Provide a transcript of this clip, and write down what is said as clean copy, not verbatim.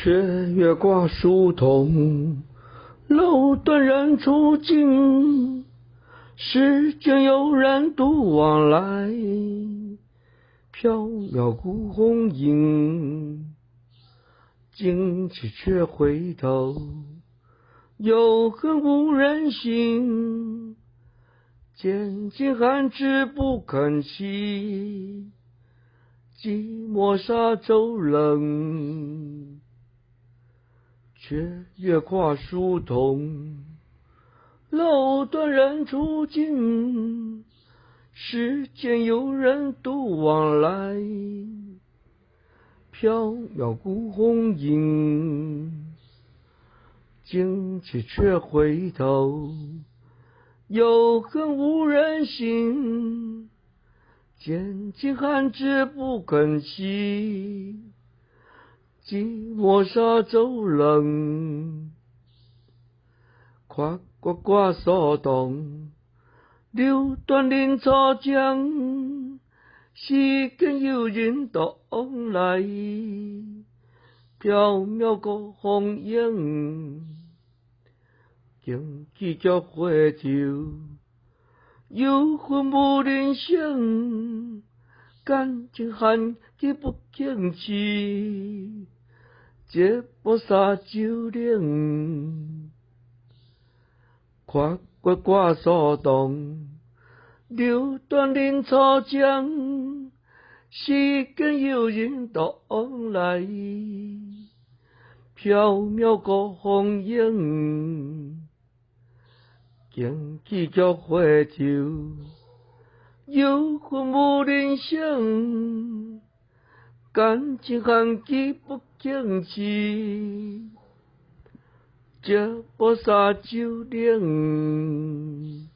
却越挂疏桐，楼断人初静，世间有人独往来，缥缈孤鸿影，惊起却回头，有恨无人省，渐尽寒枝不肯栖，寂寞沙洲冷。却越跨疏桐，楼断人初静，世间有人独往来，缥缈孤鸿影，惊起却回头，有恨无人省，渐尽寒枝不肯栖，寂寞沙洲冷。夸呱呱骚动，流断林草江，世间有人独往来，缥缈孤鸿影，惊起却回头，有恨无人省，感情寒枝不肯栖，寂寞沙洲冷。夸呱呱骚动，流断林草江，世间有人独往来，缥缈孤鸿影，惊起却回头，有恨无人省，感情寒枝不肯栖，寂寞沙洲冷。